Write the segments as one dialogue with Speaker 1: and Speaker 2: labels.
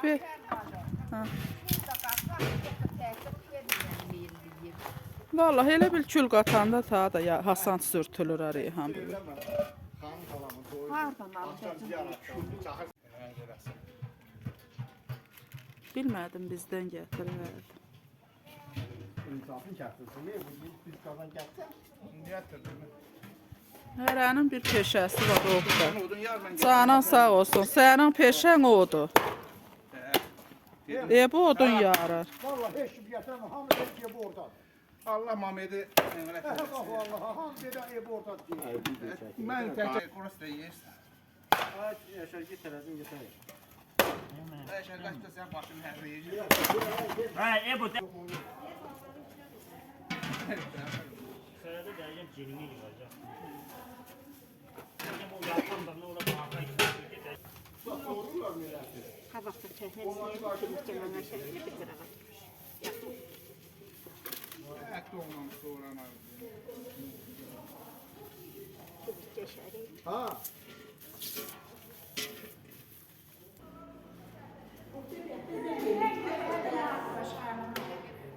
Speaker 1: Ver. Ha. Vallahi elə bil kül qatanda ta da ya Hasan sürtülür araya ham bilir. Bilmədim bizdən gətirirdi.
Speaker 2: İnsafın kəsdirsin, biz qazan gətirsən, gətirdim.
Speaker 1: Hərənin bir peşəsi var orada. Canan sağ olsun. Sənin peşən odur. Bu odun yarır.
Speaker 2: Vallahi heç kim gətirəm, hamı deyir ki, bu oradadır.
Speaker 3: Allah Mehmet'i emret
Speaker 2: Bax,
Speaker 3: eylesin.
Speaker 2: vallahi, hamı deyir ki, bu oradadır deyir.
Speaker 3: Ben tek kuruş da yersin.
Speaker 2: Yaşar git tərəzin gətirək.
Speaker 3: Yaşar kaçta sen başını her yiyeceksin.
Speaker 4: bu da. Sırada geleceğim cinimi yiyeceğim. Bu yapmam da orada bakayım.
Speaker 5: Kabakta çehresi, kemana şerefli bir tarafa.
Speaker 3: Et doğumdan sonra.
Speaker 2: Ha.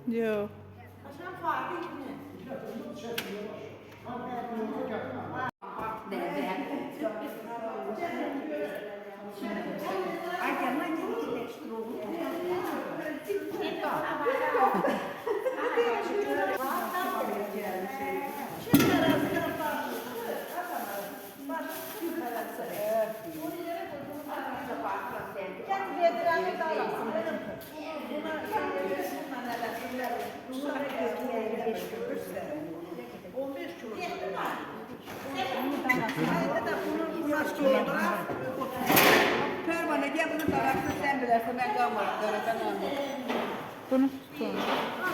Speaker 1: Yok.
Speaker 6: Pervane gel bunu tarafını sen bilersin ben kalmadım.
Speaker 1: Bunu tutun.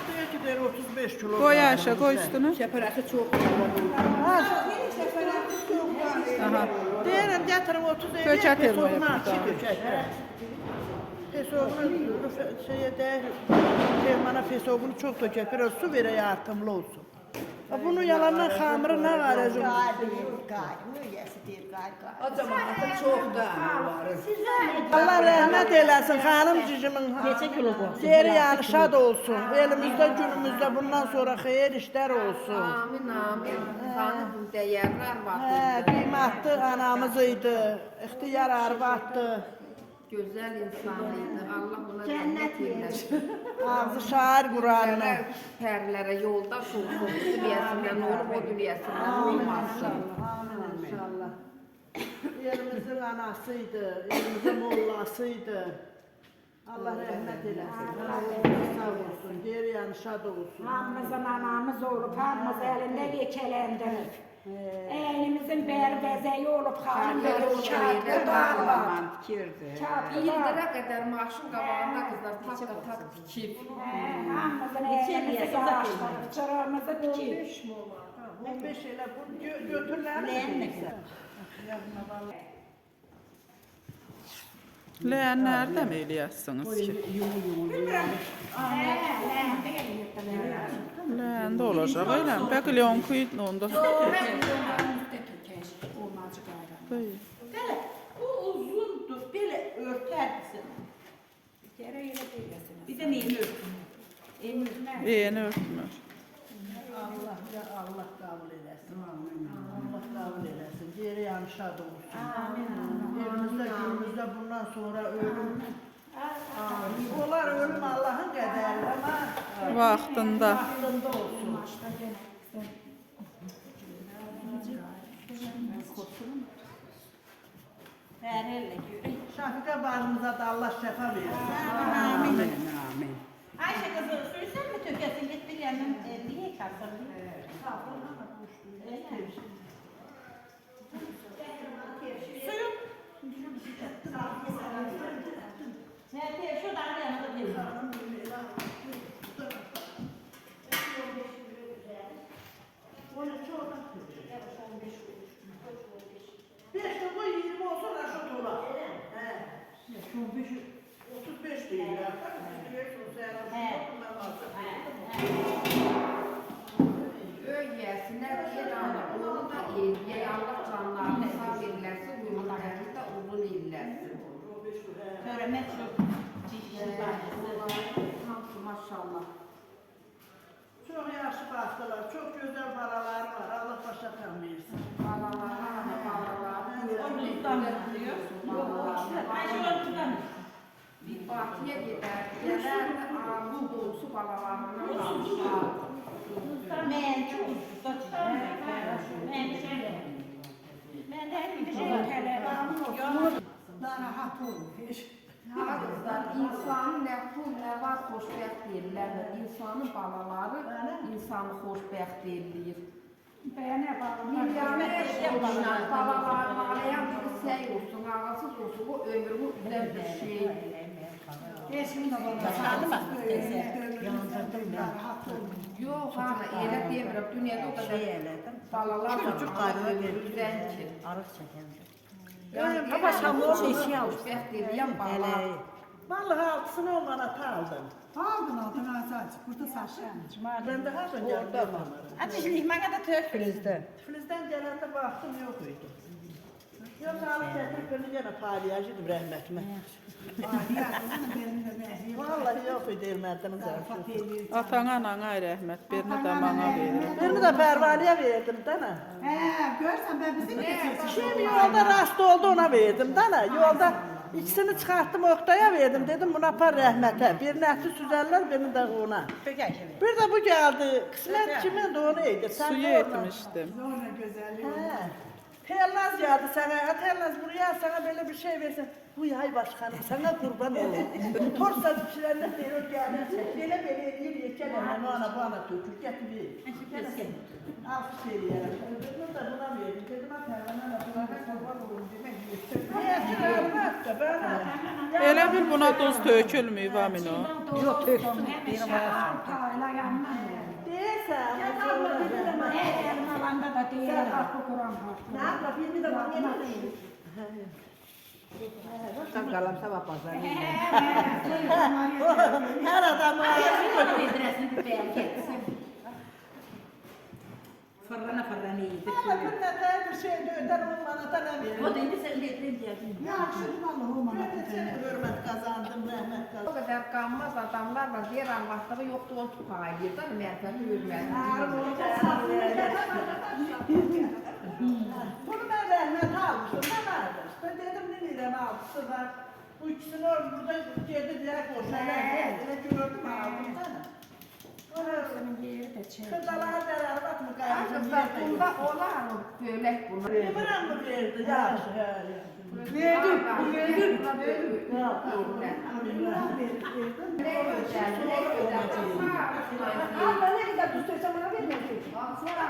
Speaker 2: Diyor ki, deyir 35 kilo.
Speaker 1: Koy Ayşe, koy üstüne.
Speaker 6: Şeperası çok.
Speaker 1: Aha.
Speaker 2: Deyirəm, gətirin 30 ev.
Speaker 1: Köçət elmaya
Speaker 2: Pesovunu
Speaker 1: bir
Speaker 2: açı köçət. Pesovunu şeyə deyir, Teymana pesovunu çox dökək, biraz su verək artımlı olsun. Bunu yalandan xamırı nə qaracım?
Speaker 6: O zamanlarda çok da.
Speaker 2: Allah rəhmət eləsin xanım cicimin.
Speaker 5: Neçə kilo qoysun?
Speaker 2: Yeri yani şad olsun. Elimizdə günümüzdə bundan sonra xeyir işlər olsun.
Speaker 6: Amin amin. Hanım değerler var.
Speaker 2: Qiymətli anamız idi, ixtiyar arvadı.
Speaker 6: Güzel insanıydı. Allah buna cennet eylesin.
Speaker 2: Ağzı şair Kur'an'ı.
Speaker 6: Perlere yoldaş olsun. Dünyasından olup o dünyasından olmasın.
Speaker 2: Amin inşallah. Yerimizin anasıydı, yerimizin mollasıydı. Allah rəhmət eləsin. Sağ olsun, geri yanı şad olsun.
Speaker 5: Hamımızın anamız olup, hamımız elinde vekelendirip. Eynimizin berbezeyi olup, hanımları kağıtlı dağlar.
Speaker 6: Bir lira kadar maaşın kabağında kızlar tak dikip.
Speaker 5: Hamımızın elimizi yağışlarıp, çırağımızı dikip.
Speaker 2: 15 elə bu götürlər mi?
Speaker 1: Leğenlerde mi eləyərsiniz ki? Leğende olacaq, elə mi? Bəqi leonku onda. Buyur.
Speaker 2: Belə, bu uzundur, belə örtərsin. Bir də neyini örtün?
Speaker 1: Yeni örtmür.
Speaker 2: Allah kabul eləsin. Allah kabul eləsin. Geri yanı şad olsun. Evimizdə, günümüzdə bundan sonra ölüm. Olar ölüm Allah'ın qədəri ama
Speaker 1: Vaxtında.
Speaker 2: vaxtında olsun. Şafiqə bacımıza da Allah şəfa versin. Amin.
Speaker 7: Ayşe kızı suysan mı tökesin git bir yandan niye kalsın? Suyun. Ne şu daha yanında değil.
Speaker 2: Beş de bu 20 olsun aşağı dolar. He. 35 değil ya. 35 olsa
Speaker 6: Öylesine bir ana oğlu da iyi. Allah canlarını sağ verirlerse, ömürlerini de uzun eylesin.
Speaker 7: Öğrenmek çok.
Speaker 6: Bir partiye gider, geler ağzı dolusu balalarını
Speaker 7: Ben çok ben de bir şey
Speaker 2: Narahat olmuş.
Speaker 6: Kızlar, insanı ne pul ne var xoşbəxt deyirlər. İnsanın balaları insanı xoşbəxt deyirlər. Milyoner olsun, balalar ağlayan bir şey olsun, ağasız olsun, bu ömrümü güzel bir şey. Yox, ana, elə demirəm, dünyada o qədər balalar da güzel ki.
Speaker 2: Arıq çəkəndə.
Speaker 6: Baba şamur çeşiyə xoşbəxt deyirlər balalar.
Speaker 2: Vallahi altısını o manata aldım.
Speaker 8: Aldın sadece. Burada saçlanmış.
Speaker 2: Ben de her gün geldim.
Speaker 7: Atışın bana da tök.
Speaker 2: Filizden gelende baktım yok idi. Yok alıp getirip beni gene paliyacıydım rahmetime. Vallahi yok idi elmədinin zarfı.
Speaker 1: Atana anana rəhmət, birini də mana verir.
Speaker 2: Birini de pervaliye verdim dana.
Speaker 8: Görsen ben bizim
Speaker 2: Şimdi yolda rast oldu ona verdim dana. Yolda ikisini çıkarttım Oktay'a verdim. Dedim buna par rahmete. Birini eti süzerler birini de ona. Bir de bu geldi. Kısmet kimin de onu yedi.
Speaker 1: Suyu etmişdim.
Speaker 8: Sonra güzelliği.
Speaker 2: Tellaz geldi sana. Tellaz buraya sana böyle bir şey versin. Bu yay başkanım sana kurban olayım. Torsa pişirenler diyor geldi. Böyle eleyip yiyeceğim ama ona bana tökür. Getir. Alkış veriyorum. Bunu da buna verdim. Dedim Tervan'a buna kurban olayım demek.
Speaker 1: Elə bir buna duz tökülmüyüb Amino.
Speaker 2: Yok töksün.
Speaker 8: Hala yanmaz.
Speaker 2: Değilsen.
Speaker 8: Alanda da değil. Hakkı Kur'an hakkı.
Speaker 2: Ne yapma birini de bana yemedim. Her adam var.
Speaker 7: Fırlana yedi.
Speaker 2: Ama günlerde bir şey öder olmana da ne verir?
Speaker 7: O da indi sen letrin diyordun.
Speaker 8: Ya çocuk Allah'ım
Speaker 2: Ben
Speaker 8: bana.
Speaker 2: de seni hürmet kazandım, rahmet
Speaker 6: O
Speaker 2: kazandım.
Speaker 6: qədər qanmaz adamlar var, yer Allahlığı yoxdur, onu tuqayır da, mərfəti hürmət.
Speaker 2: Bunu ben rahmet almıştım, ne vardı? Ben dedim ne neden altısı var. Bu ikisini burada girdi diye koşarlar. Ne gördüm aldım sana. Kırdalar derer bak mı
Speaker 6: Qızlar,
Speaker 2: kaybettim.
Speaker 6: bunda olar o bölək bunlar.
Speaker 2: İmran mı verdi ya?
Speaker 6: Verdim.
Speaker 2: Allah ne kadar tutuyorsa bana vermeyecek.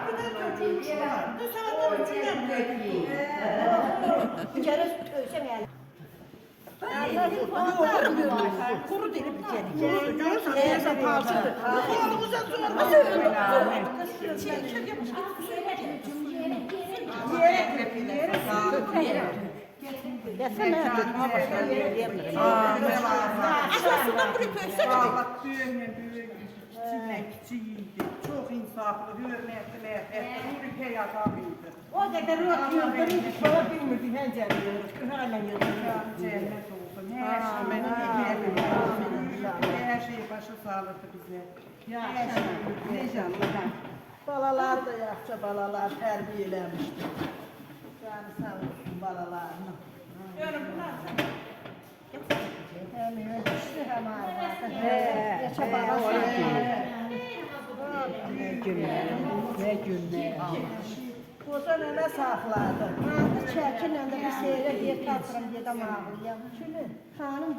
Speaker 2: Bir de çocuğum var. Bu sana da üçüne mi?
Speaker 7: Bir kere ölsem yani.
Speaker 2: Kuru deli bir kere. Görürsen yersen palsıdır. Oğlumuza sorma.
Speaker 7: Aşağısından buraya köysene.
Speaker 8: Allah büyüğüne büyüğüne. Küçüğüne küçüğüydü. Çok insaflı, hürmetli, merhametli. Ülke yakamıydı.
Speaker 7: O kadar ot yıldırıydı. Bana bilmirdi. Ben canlıyorduk. Hala yıldırıyorduk.
Speaker 8: Cennet olsun. Her
Speaker 1: Amin.
Speaker 8: şey. Her şeyi başı sağlıklı bize. Her şey. İnşallah.
Speaker 2: Balalar da yaşça balalar terbiyelemişti. Yani sağ olsun balalarını.
Speaker 8: Ne günler.
Speaker 2: Koca nene saxladı.
Speaker 7: Çerkinle de bir seyre diye tatırım diye de mağlıyam. Hanım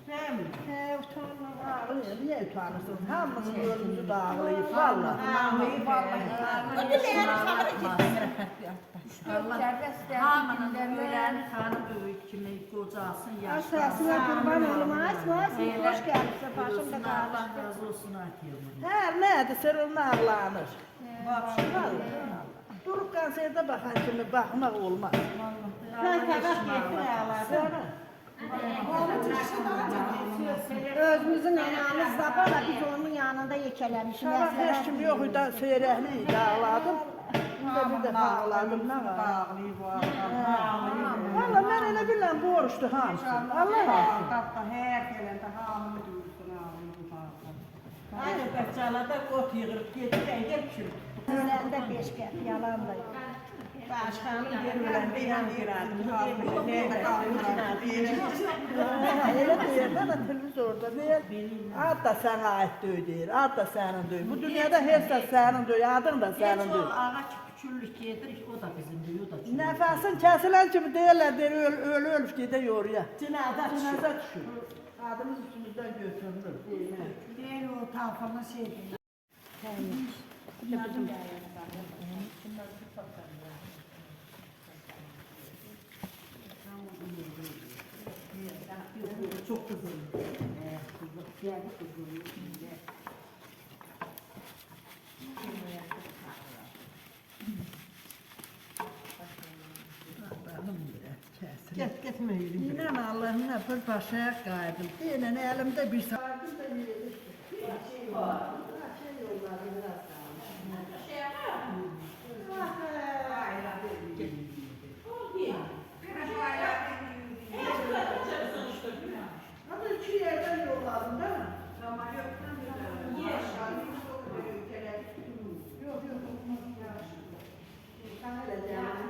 Speaker 2: Hem utanma ağlıyor. Niye utanırsın? Hamımız gözümüzü dağılıyız valla.
Speaker 6: Ağlayı vallahi.
Speaker 5: Hamının ölen hanım övüt kimi kocasın yaşlasın.
Speaker 7: Aşağısına kurban olum açma. Siz hoş geldiniz. Başım da
Speaker 5: Allah
Speaker 7: kaldı.
Speaker 5: razı olsun atıyorum.
Speaker 2: Her neydi sırrın ağlanır. Durup kanserde bakan kimi bakmak olmaz.
Speaker 7: Sen sabah getir ağladın. Özümüzün anamız da bana biz onun yanında yekelemişiz.
Speaker 2: Sabah hiç kim yok idi, seyrehliydi ağladım. Bir defa ağladım, ne var?
Speaker 8: Bağlıyı bu
Speaker 2: Valla ben öyle bilmem bu oruçtu hamsi. Allah razı
Speaker 8: Hatta her gelende hamını duyursun ağlıyı.
Speaker 2: Hayır, ben çalada ot yığırıp getireydim ki.
Speaker 7: Sizden de beş kez yalan da yok.
Speaker 2: Başkanım bir ölen bir yan girerdim. Nerede Öyle diyor da televizorda deyir. Ad da sana ait deyir. Ad da senin deyir. Bu dünyada her şey senin deyir. Adın da senin deyir.
Speaker 7: Ağaç küçüllük yedir, o da bizim diyor, o da küçüllük.
Speaker 2: Nefesin kesilen kimi deyirler der ölüp gidiyor ya.
Speaker 7: Cenaze
Speaker 2: Cenaze düşür. Adımız üstümüzden götürülür.
Speaker 7: değil o tavfama şey değil.
Speaker 2: Çok kızım.
Speaker 8: Getmeyelim.
Speaker 2: İnan Allah'ına bir başaya kaydım. Yine elimde bir sardım da yedim. Hadi iki yerden yolladım değil mi? Yok yok olmaz ya. Sen öyle devam.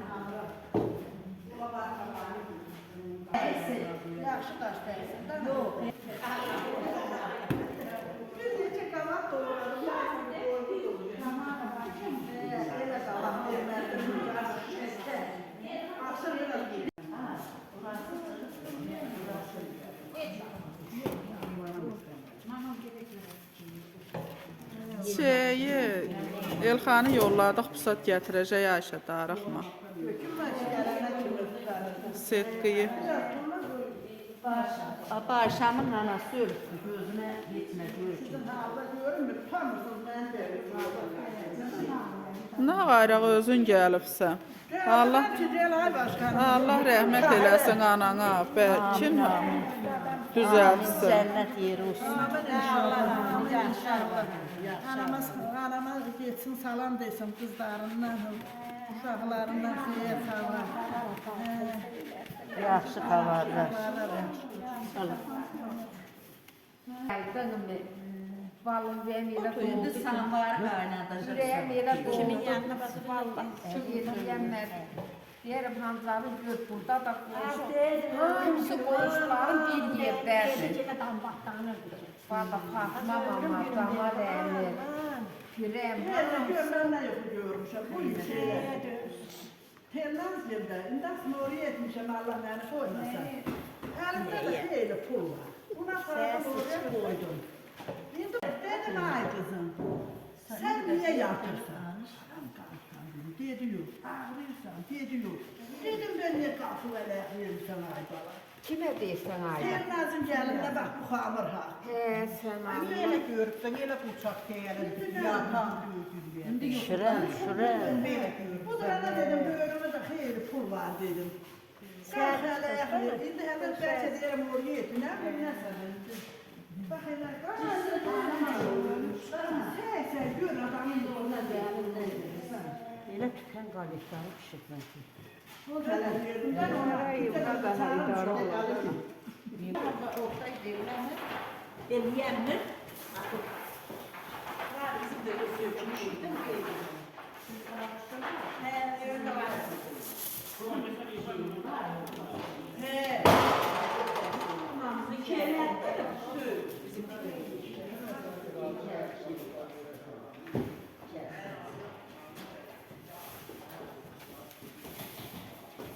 Speaker 2: Yaxşı daş dəyirsən, də? Yox. Bir neçə qavat doğradım, elə qavat vermədim. Axşam yenə gedir.
Speaker 1: Elxanı yolladıq, pusat gətirəcək Ayşə darıxma. Setqiyi.
Speaker 7: Akşamın anası ölüp gözüne gitmedi.
Speaker 2: Görünmür, tutamırsınız mən də.
Speaker 1: Nə qayraq özün gəlibsən. Allah Allah rəhmət eləsin anana. Kim düzəltsin.
Speaker 7: Cennet yeri olsun.
Speaker 2: Anama geçsin salam desin kızlarından, uşaqlarından xeyir salam.
Speaker 7: Yaxşı xabarlar.
Speaker 6: Aydınım balım benim elə
Speaker 7: Indi salamlar qaynadacaq.
Speaker 6: Ürəyim elə
Speaker 7: Kimin yanına basıb
Speaker 6: valla. Yediyənlər. Deyirəm Hamzanı gör, burada da qonşu. Hamısı qonşuların bir yerdədir. Valla Fatma mama, Dama Rəmi, Pirəm.
Speaker 2: Ben ne görmüşüm, bu şeyler. Tellazlim'de, indas nuri etmişim Allah beni koymasa. Elimde de böyle pul var. Buna para oraya koydum. Şimdi dedim ay kızım, sen niye yatırsan? Dedi yok, ağrıyorsan, dedi yok. Dedim ben niye kalkıp öyle yapıyorsan ay bala.
Speaker 6: Kimə deyirsən Ayda?
Speaker 2: Tellazım gelinde bak bu hamur ha.
Speaker 6: Sən
Speaker 8: Böyle görüpsen öyle uçak gelin. Yatan büyüdüm.
Speaker 7: Şuraya.
Speaker 2: Bu sırada dedim böğrümde hayır pul var dedim. Sen hele yakın, şimdi hemen belki derim oraya etin, ne bileyim bak hele, sen gör adamın yoluna değerli.
Speaker 7: Elə tükən qalıqları pişirmək.
Speaker 2: O hele dedim, ben ona yılda daha idare olalım.
Speaker 7: Eləyənmir.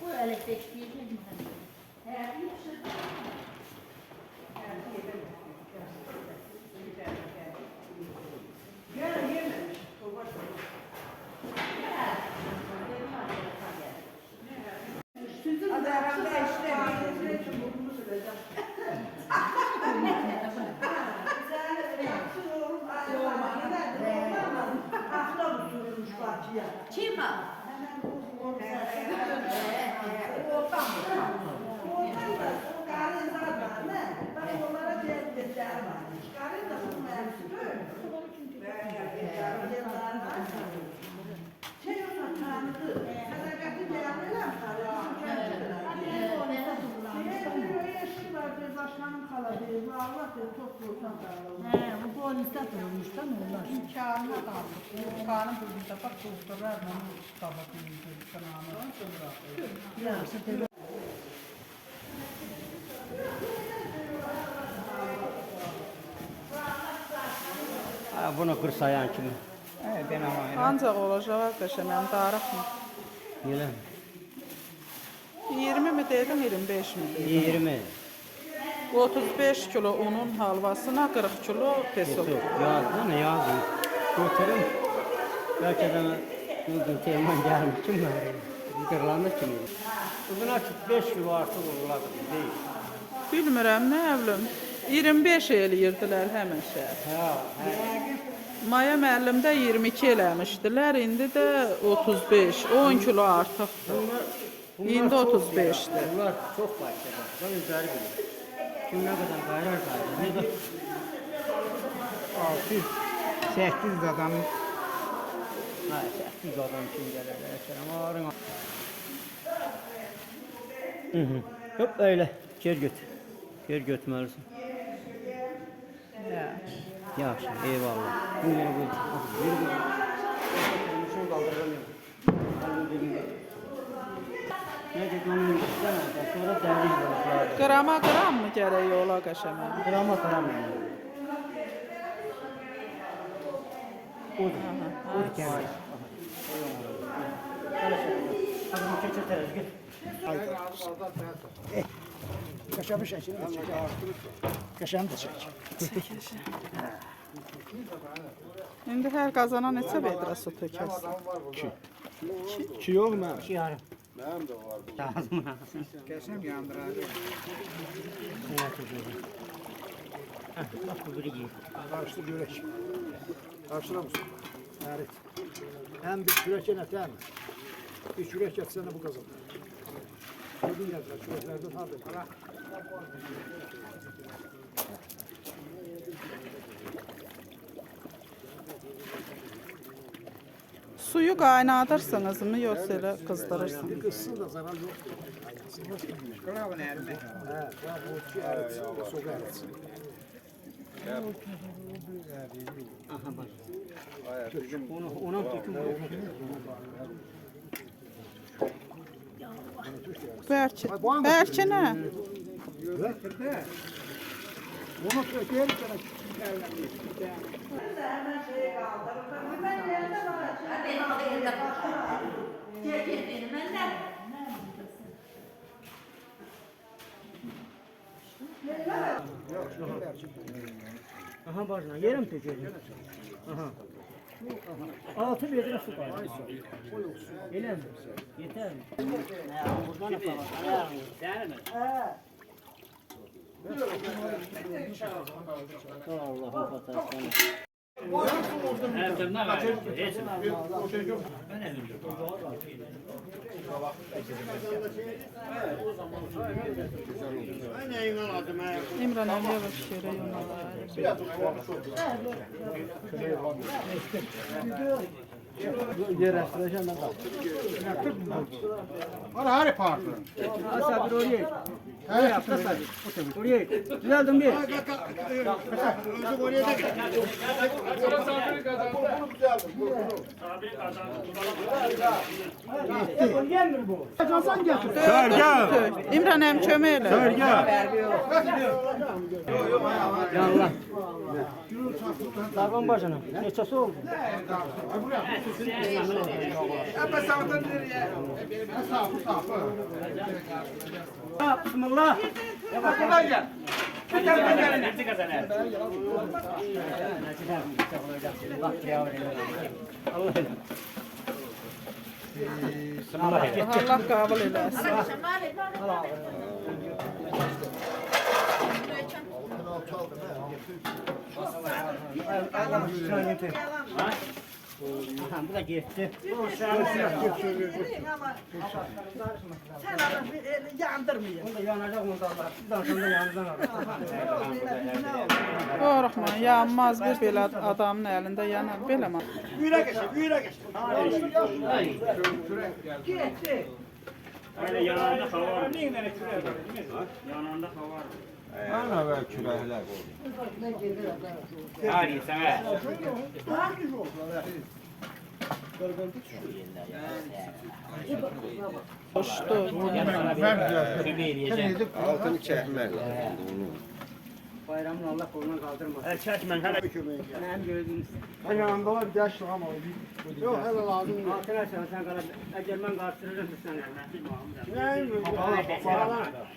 Speaker 7: Bu elektrik değil mi?
Speaker 2: Sizin zararda işte bir için bunu söyleyeceğim. Sen yaksın oğlum, olma, giderdim, olmaz. Akla mı sürülmüş bahçeye?
Speaker 7: Kim var?
Speaker 2: Hemen bu ortam mı? Ortam da o karınlar var ne? Bak onlara cezbetler varmış. Karın da bu mevzudu. Şey olsa tanıdı. Sadakati değerliler başkanım kaladı. Allah dedi çok korsan kaldı.
Speaker 7: Bu
Speaker 2: Polisdə durmuşdan onlar.
Speaker 8: İmkanına kalmış. İmkanın bölümünde bak doktorlarla Mustafa Gül'ün kanağını.
Speaker 2: Yaxşı belə.
Speaker 9: Bunu kırsayan kimi?
Speaker 3: Ben ama.
Speaker 1: Ancaq olacaq arkadaşlar, mənim darıxmı?
Speaker 9: Yine
Speaker 1: 20 mi dedim, 25 mi?
Speaker 9: 20.
Speaker 1: 35 kilo unun halvasına 40 kilo peso.
Speaker 9: Yazdı ne yazdı? Götürün. Belki de bugün teman gelmiş kim var? Kırlanır kimi? Bugün açık 5 kilo artık olurlar değil.
Speaker 1: Bilmirəm, nə evlim. 25 eləyirdilər həmişə.
Speaker 9: Ha,
Speaker 1: Maya müəllimdə 22 eləmişdilər, indi də 35, 10 kilo artıqdır. İndi 35'dir.
Speaker 9: bunlar çok başladı. Ben üzeri bilir. Kim ne kadar gayrar gayrar. Ne de
Speaker 3: 600-800 adam
Speaker 9: ha, 8 adam kim gelir. Ama arın. Hop öyle. Ger göt. Ger götmelisin. Yaxşı, eyvallah. Günleri bu. Bir gün. Şunu kaldıramıyorum. Ne dedi onun istemezler. Sonra deli olacak.
Speaker 1: Qrama qram mı gərək ola qəşəmə?
Speaker 9: Drama falan yani. Odur. Odur kendi. Hadi bu keçe terez git.
Speaker 3: Kaşamı çekin. Kaşamı da çek.
Speaker 1: İndi hər qazana neçə vedrə su tökərsən?
Speaker 3: Ki yok mu?
Speaker 9: Şey yarım. Lazım.
Speaker 3: Kesin yandırar.
Speaker 9: Bak bu biri giy.
Speaker 10: Karşıda börek. Karşıda mısın? Evet. Hem bir çörek yine değil mi? Bir çörek getsene bu kazan. Bugün geldiler çöreklerden harbi.
Speaker 1: Suyu qaynadırsınız mı, yoxsa elə qızdırırsınız?
Speaker 10: Bir kızsın da zarar yok.
Speaker 3: Kılavun erime.
Speaker 10: Evet. Bu ki evet. Soğuk evet.
Speaker 9: Aha bak. Ona töküm.
Speaker 1: Bəlkə nə?
Speaker 10: Onu töker
Speaker 9: Aha başına yerim tökeceğim. Aha. 6 metre su var. Öyle mi? Yeter mi? Buradan da falan. Değil mi? Allah'ım fatasını.
Speaker 1: İmran əli yavaş yerə yonalar.
Speaker 10: Yerleştireceğim ben de.
Speaker 3: Harari parkı.
Speaker 9: Asabir oraya. Oraya yaptı oraya. Düzeldim bir.
Speaker 3: Özü oraya da gel.
Speaker 9: Gelmir bu.
Speaker 10: Kazan getir.
Speaker 1: İmran əmi kömək elə.
Speaker 9: Yallah. Darban başına. Neçəsi oldu?
Speaker 3: Ama sağdan nereye?
Speaker 9: Bismillah.
Speaker 3: Buradan gel.
Speaker 1: Allah qəbul eləsin.
Speaker 9: Aha, bu da gitti.
Speaker 2: Sen adam yandırmayın.
Speaker 9: Bu da yanacak mı da Allah? Bir daha sonra yanından
Speaker 1: Qorxma, yanmaz bir belə adamın əlində yanar. Belə mi?
Speaker 3: Büyüre geç, büyüre geç.
Speaker 2: Gitti.
Speaker 4: Öyle yanında hava var. Yanında hava var.
Speaker 3: Ana ver kürəklər.
Speaker 4: Her insana.
Speaker 1: Hoştu.
Speaker 3: Altını çəkmək lazımdır.
Speaker 9: Bayramın Allah kolundan kaldırmasın.
Speaker 4: Çəkmən hələ.
Speaker 9: Benim gördüğünüz.
Speaker 10: Yanında var bir dəş ama yok hele lazım değil.
Speaker 9: Altına sen kala. Eğer ben karşılarım sen.
Speaker 10: Neyim?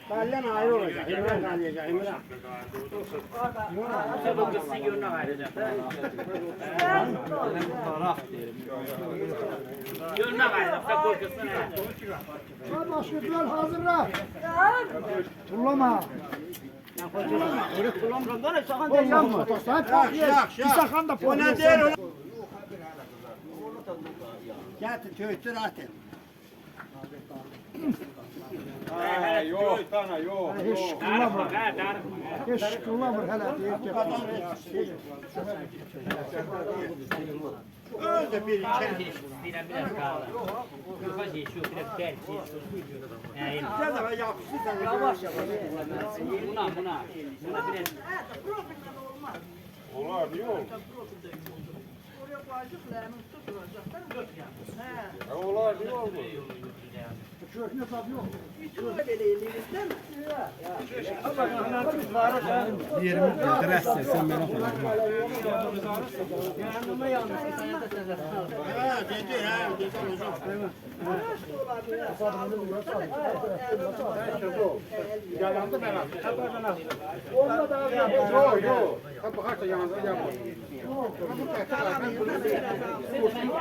Speaker 10: Benden ayrı olacak. İmran kalacak. İmran.
Speaker 4: Bu kızın yönüne ayrılacak. Yönüne ayrılacak. Korkusun ha.
Speaker 10: Başlıklar hazırla. Tullama.
Speaker 9: Öyle kullanmıyorum. Bana sakın
Speaker 10: O yanma. Bir sakan da polis. O ne değil?
Speaker 8: Getir töytür atın.
Speaker 3: Yox, dana, yox.
Speaker 10: Hiç kullanma. Hiç kullanma hele değil ki.
Speaker 8: Öyle bir içeri. Sen de yapıştı sen.
Speaker 9: yavaş yavaş.
Speaker 4: Buna biraz.
Speaker 3: Olar, yox.
Speaker 2: Oraya koyacak, leğenin su duracak. He.
Speaker 3: Olar, yox.
Speaker 10: Köküne tabi yok.
Speaker 2: Bütün öyle değil mi?
Speaker 10: Yerimi diresse sen bana falan.
Speaker 9: Yanıma yanlış.
Speaker 8: Ha dedi ha dedi hocam.
Speaker 10: Yalandı ben Onda da yok yok. Ha bakar da yanında yapma.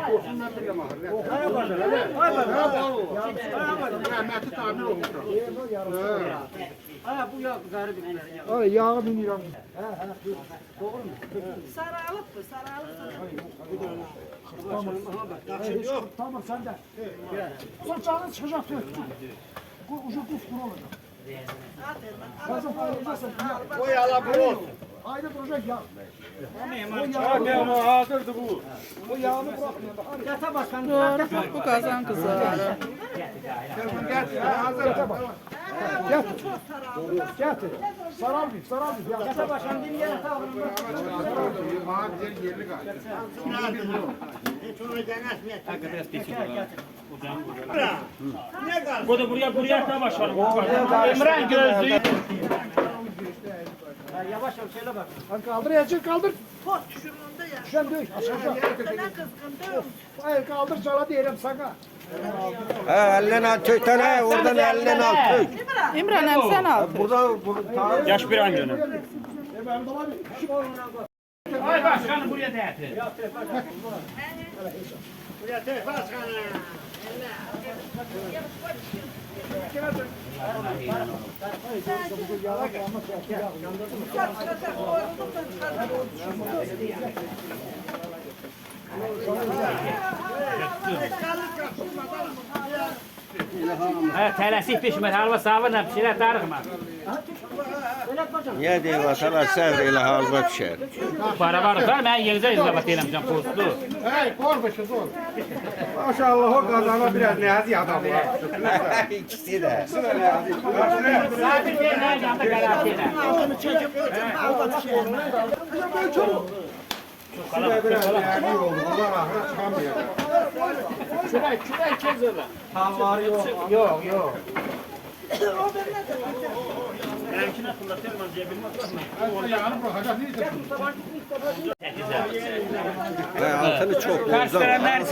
Speaker 10: Kursundan bir yama. Rahmetli tabir olmuşlar.
Speaker 9: Ha bu ya kızarı bitmez.
Speaker 10: Ay yağı biniyorum.
Speaker 2: Sarılıp mı?
Speaker 10: Tamam sen de. Saçağını çıkacak. Ucu kufkuru olacak. Lazım paylaşacaksın.
Speaker 8: O yala bu olsun.
Speaker 10: Ayda duracak yağ.
Speaker 3: Hazırdır bu.
Speaker 10: O yağını bırakmıyor.
Speaker 9: Yata başkan.
Speaker 1: Doğru. Bu kazan kızarı.
Speaker 10: Getir. Getir. Saral bir.
Speaker 9: Yata başkan din yere tavrım.
Speaker 8: Hiç onu denesmeye.
Speaker 4: Bu da buraya da başlayalım. İmran gözlüğü.
Speaker 9: Yavaş yavaş şöyle bak.
Speaker 10: Lan kaldır Yacı kaldır.
Speaker 2: Pot şurunda ya.
Speaker 10: Düşen dök. Aşağı.
Speaker 2: Sana kızgındım.
Speaker 10: Hayır kaldır cala diyelim sana.
Speaker 3: Əllə al töytən, oradan əllə al töyt.
Speaker 1: İmran hem sen al.
Speaker 4: Yaş bir an dönüm.
Speaker 10: Ben de var ya.
Speaker 4: Ay başkanım buraya değerli.
Speaker 8: Buraya tey başkanı.
Speaker 4: Ha tələsik pişmir, halva savırla pişirər darıqma.
Speaker 3: Niyə deyil, atalar səvr elə halva pişər.
Speaker 4: Para var, mən yerizə izlabat eləməyəcəm postu.
Speaker 10: Hey korbaşı zor. Maşallah o kazana biraz nazi adam var.
Speaker 3: İkisi də.
Speaker 4: Sabir vermə, yanında qərar elə.
Speaker 2: Altını çekip aldı şey.
Speaker 10: Şuraya biraz nazi oldu. Bunlar ahıra çıkamıyor.
Speaker 4: Şuraya kezdirlər.
Speaker 10: Hamları yok.
Speaker 4: Yok. Benimkine fırlatır mı cebime atma.
Speaker 10: Yağını bırakacak neyse.
Speaker 3: Altını çox
Speaker 4: Ters
Speaker 3: bozdan.
Speaker 4: verenler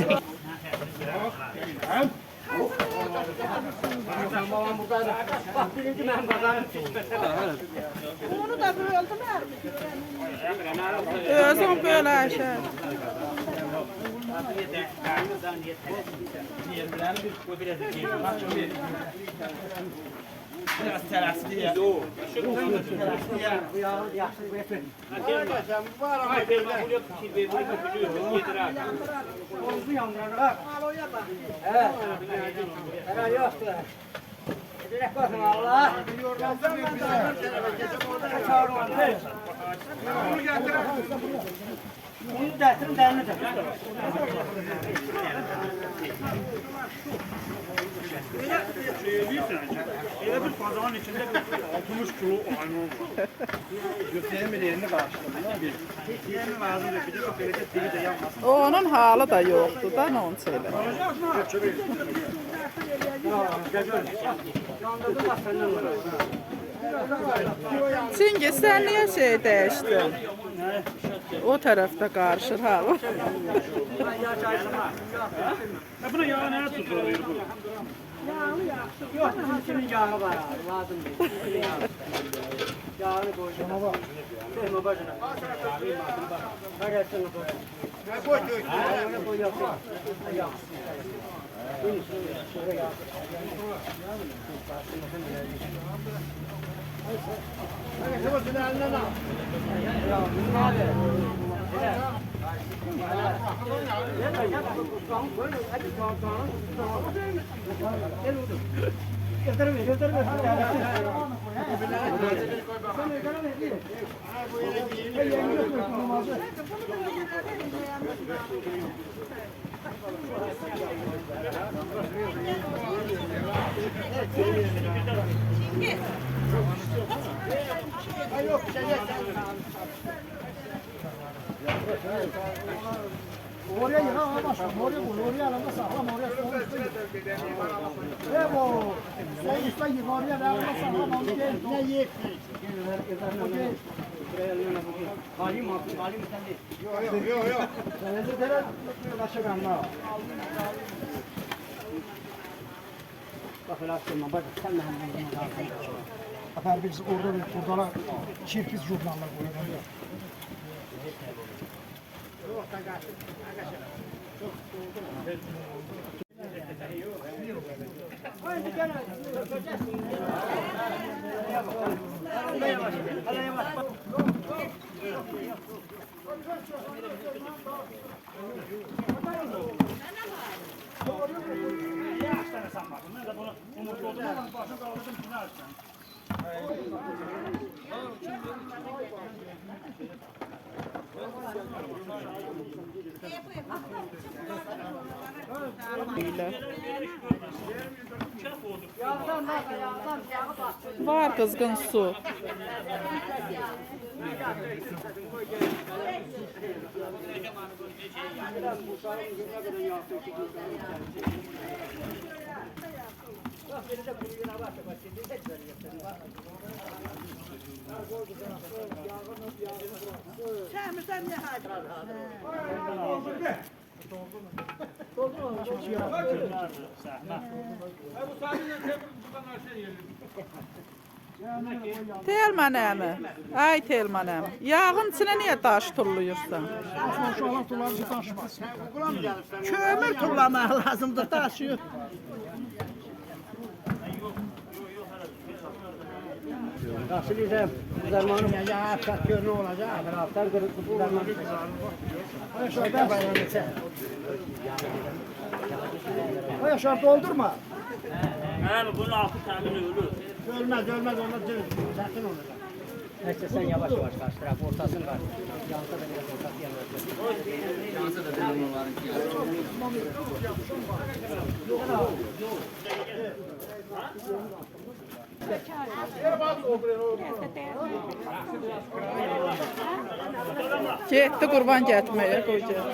Speaker 9: Bak birinci ben kazanım çıkmasın.
Speaker 2: Onu da böldüm her.
Speaker 1: Özün böyle aşağı.
Speaker 4: Biraz teraslı ya.
Speaker 9: Bu yağı yaxşı verir.
Speaker 4: Ay benim buraya pişir, buraya pişiriyor. Yedir abi.
Speaker 9: Oğuzlu yandırarak.
Speaker 2: Aloya bak.
Speaker 9: Evet. Helal yoktu. Direkt bakın Allah. Bunu dətirin dərinə çək.
Speaker 4: Elə bir fazanın içində 60 kilo ayna var.
Speaker 3: Götürelim bir yerini karşıladı.
Speaker 4: Yerini lazım değil. Bir de o böylece dili de yanmasın.
Speaker 1: Onun halı da yoktu da ne onu söyle.
Speaker 9: Yandırdım bak səndən var.
Speaker 1: Çingiz sen niye şey değiştin? O tarafta karışır hava.
Speaker 4: Buna yağı nereye tutuyor bu?
Speaker 9: Yok, kimin yağı var abi, lazım değil. Yağını koyacağım. Şuna bak. Sehme bacına. Bak etsene koy.
Speaker 3: Koy koy.
Speaker 9: Yağını koy yapayım. Yağ.
Speaker 10: Oraya yıka ama başkanım, oraya koy, oraya alanda saklama, oraya soğuk üstü yıka. Ne bu? Soğuk üstü yıka, oraya alanda saklama, onu gel, ne yiyip?
Speaker 9: Halim abi, halim sen değil.
Speaker 3: Yok.
Speaker 10: Sen de dere, başa kanma.
Speaker 9: Bak öyle açtırma, bak sen de hemen
Speaker 10: Afer biz orada bir turdalar, çirpiz jurnallar koyuyorlar.
Speaker 1: Var kızgın su.
Speaker 2: Sen ne hadi?
Speaker 1: Telmanəmi? Ay telmanəmi. Yağın içine niye taş tulluyursan?
Speaker 10: Şu alan tularcı taşmaz.
Speaker 2: Kömür tullamaq lazımdır, taşıyor.
Speaker 9: Karşılayacağım. Zamanım ya katıyor ne olacak? Haftar kırık bu zaman.
Speaker 10: O yaşar doldurma.
Speaker 4: Yani bunun altı tahmin ölür.
Speaker 10: Ölmez, ona değil. Zaten olur.
Speaker 9: Neyse sen yavaş yavaş karşı taraf ortasını karşı. Yansa da biraz ortası yanıyor.
Speaker 1: Getdi qurban getməyə qoyacaq.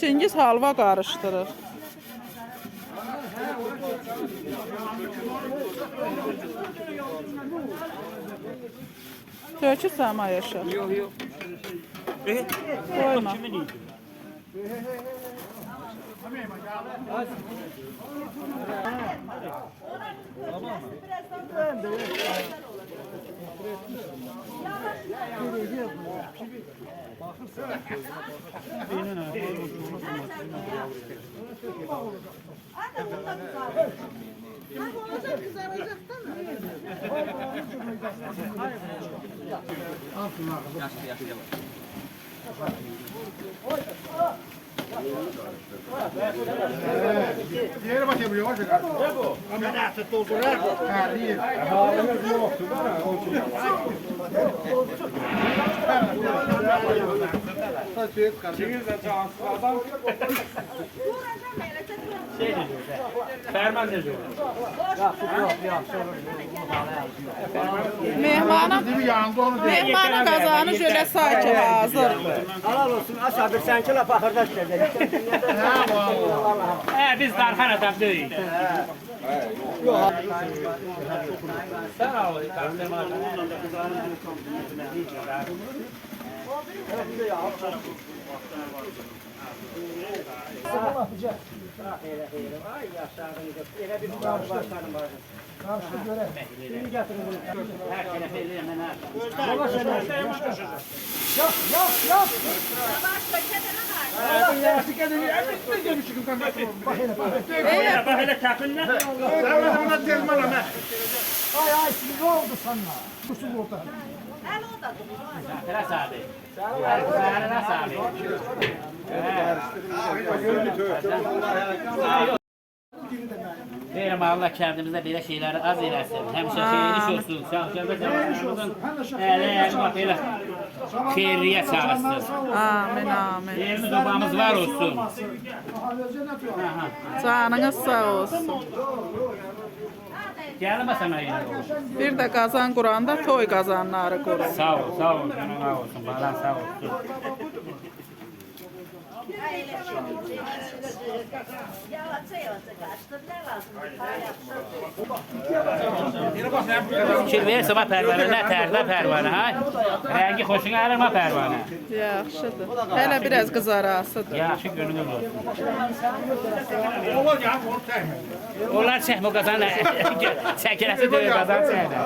Speaker 1: Çingiz halva qarışdırır. Tökürsən mi Yaşar?
Speaker 4: Yok.
Speaker 1: Koyma.
Speaker 4: Kimin iyiydi?
Speaker 10: Diğeri bakayım buraya var ya. Ne bu? Ama ne doldurar? Ha, iyi. Halimiz yoktu bana.
Speaker 3: Çingiz'de cansız adam.
Speaker 4: Şey diyor. Ferman diyor.
Speaker 1: Mehmanın kazanı şöyle sakin hazır.
Speaker 9: Halal olsun aşağı bir senki laf ahırdaş dedi.
Speaker 4: Biz darhan adam değil. Sağ ol.
Speaker 9: Elə bir başlarım var.
Speaker 10: Karşı göre.
Speaker 9: Şimdi getirin bunu. Her kere belirlemen ha.
Speaker 10: Yavaş yavaş. Yap yap yap. Bak hele bak.
Speaker 4: Bak hele tapınla.
Speaker 10: Ay ay şimdi ne oldu sana? Kusur orada.
Speaker 4: Nasıl abi? Nasıl abi? Verim Allah kendimize böyle şeyleri az eylesin. Hemşe xeyirliş olsun. Şahşəbə zamanımızın əli bak elə xeyirliyə çalışsın.
Speaker 1: Amin amin.
Speaker 4: Yerimiz obamız var olsun.
Speaker 1: Canınız sağ olsun.
Speaker 4: Gəlmə sana yine.
Speaker 1: Bir de kazan kuranda toy kazanları kurun.
Speaker 4: Sağ ol, sağ ol. Canın sağ olsun. Balan sağ olsun. Fikir verirsə bax pərvanə, nə tərdə pərvanə, ha? Rəngi xoşuna gəlir ma pərvanə?
Speaker 1: Yaxşıdır. Hele biraz kızarasıdır.
Speaker 4: Yaxşı görünür o. Onlar çəkmə qazan, çəkirəsi deyil qazan çəkir.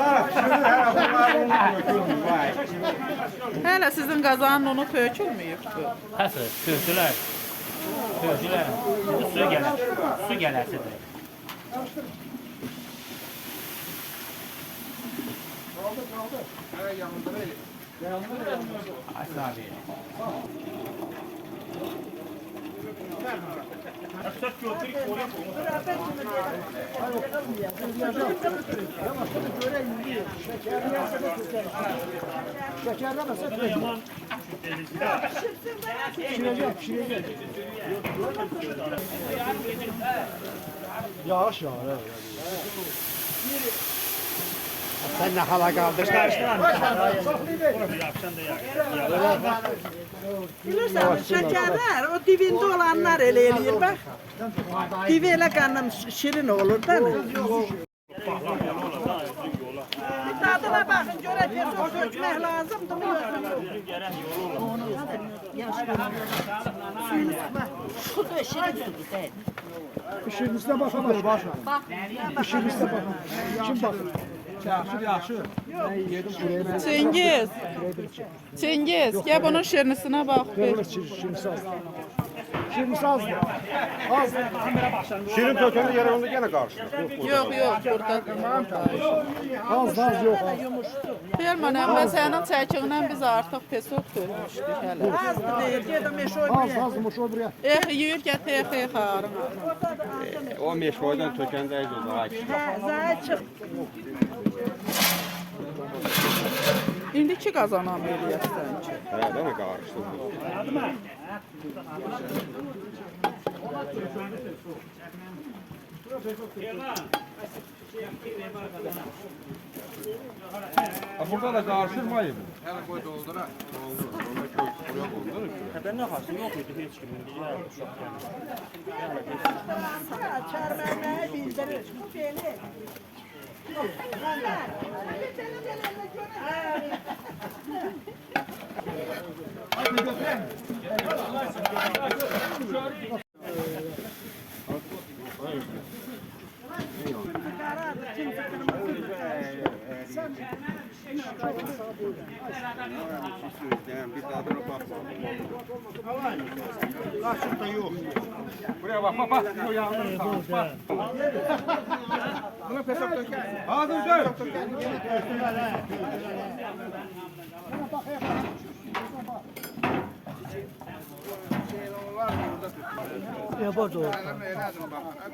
Speaker 1: Hele sizin kazanın unu tökülmüyübdür.
Speaker 4: Nasıl? Köşülər. Köşülər. Su gələr. Su gələsidir. Asabi.
Speaker 10: Yağış yağar. Sen ne hala kaldın?
Speaker 2: Bilirsən, şəkərlər, o dibində olanlar elə eləyir, bax. Dibi elə qanım şirin olur da. Dadına baxın, görək bir çox dökmək lazımdır mı,
Speaker 10: İşinizde bakamaz başa. İşinizde bakamaz. Kim bakır? Yaxşı, yaxşı.
Speaker 1: Cengiz. Cengiz, gel bunun şirnisine bak. bir.
Speaker 10: Şirin az. Az.
Speaker 3: Şirin tökeni yere onu gene karşı.
Speaker 1: Yok yok burada.
Speaker 10: Az yok.
Speaker 1: Ferman ben senin çəkindən biz artıq pesok dönmüşdük hələ.
Speaker 2: azdır deyir, gedim eşoy
Speaker 10: Az muşo buraya.
Speaker 1: Yuyur gətir xarın.
Speaker 3: O meşvoydan tökende o daha iki.
Speaker 2: zay çıx.
Speaker 1: İndi ki qazanan eləyəsən ki.
Speaker 3: He değil mi karıştı? Burada da karıştırmayın. Hele koy doldura. Doldur. Onda köy buraya doldurur.
Speaker 4: Ben ne yapayım? Yok idi heç kimin.
Speaker 2: Çərmənləri bildirir. Bu belə.
Speaker 3: Bir tadına bakma.
Speaker 10: Kaçık da yok.
Speaker 3: Buraya bak bak. Bu yağmur. Bak. Buna pesok dök. Ağzını dök. Şeyler var burada tutmuyor.
Speaker 9: Ya burada o.
Speaker 3: Elədim bax.